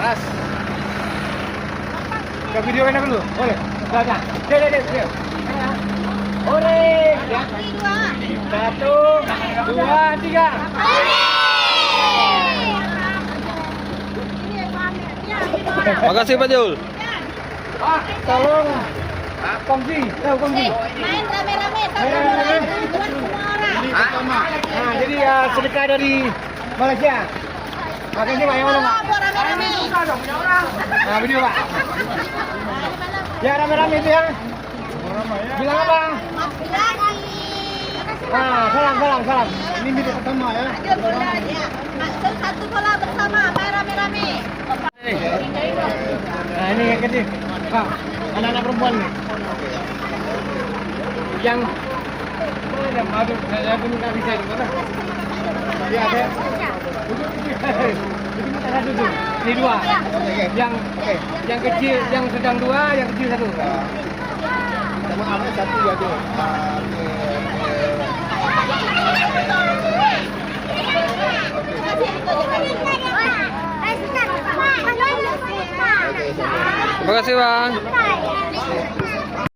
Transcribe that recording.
Panas. Ke video kan dulu. Boleh. Dah. Dek. Ore. Ya. 1, 2, 3. Makasih Pak Jul. Pak, tolong kongsi. Kongsi. Main rame-rame, buat semua orang. Nah, jadi ya sedekah dari Malaysia. Makasih Pak, yang mana Pak? Buat rame-rame. Nah, video Pak. Ya rame-rame itu ya. Bilang apa? Nah, salam. Ini video pertama ya. Maksud satu bola bersama, main rame-rame. Nah, ini yang kecil. Pak, anak-anak perempuan nih. Yang aduh, saya pun nggak bisa itu mana? Iya, ada. Itu kita satu tuh. Ini 2. Yang kecil, yang sedang 2, yang kecil 1. Sama ada 1 ya tuh. Terima kasih Bang.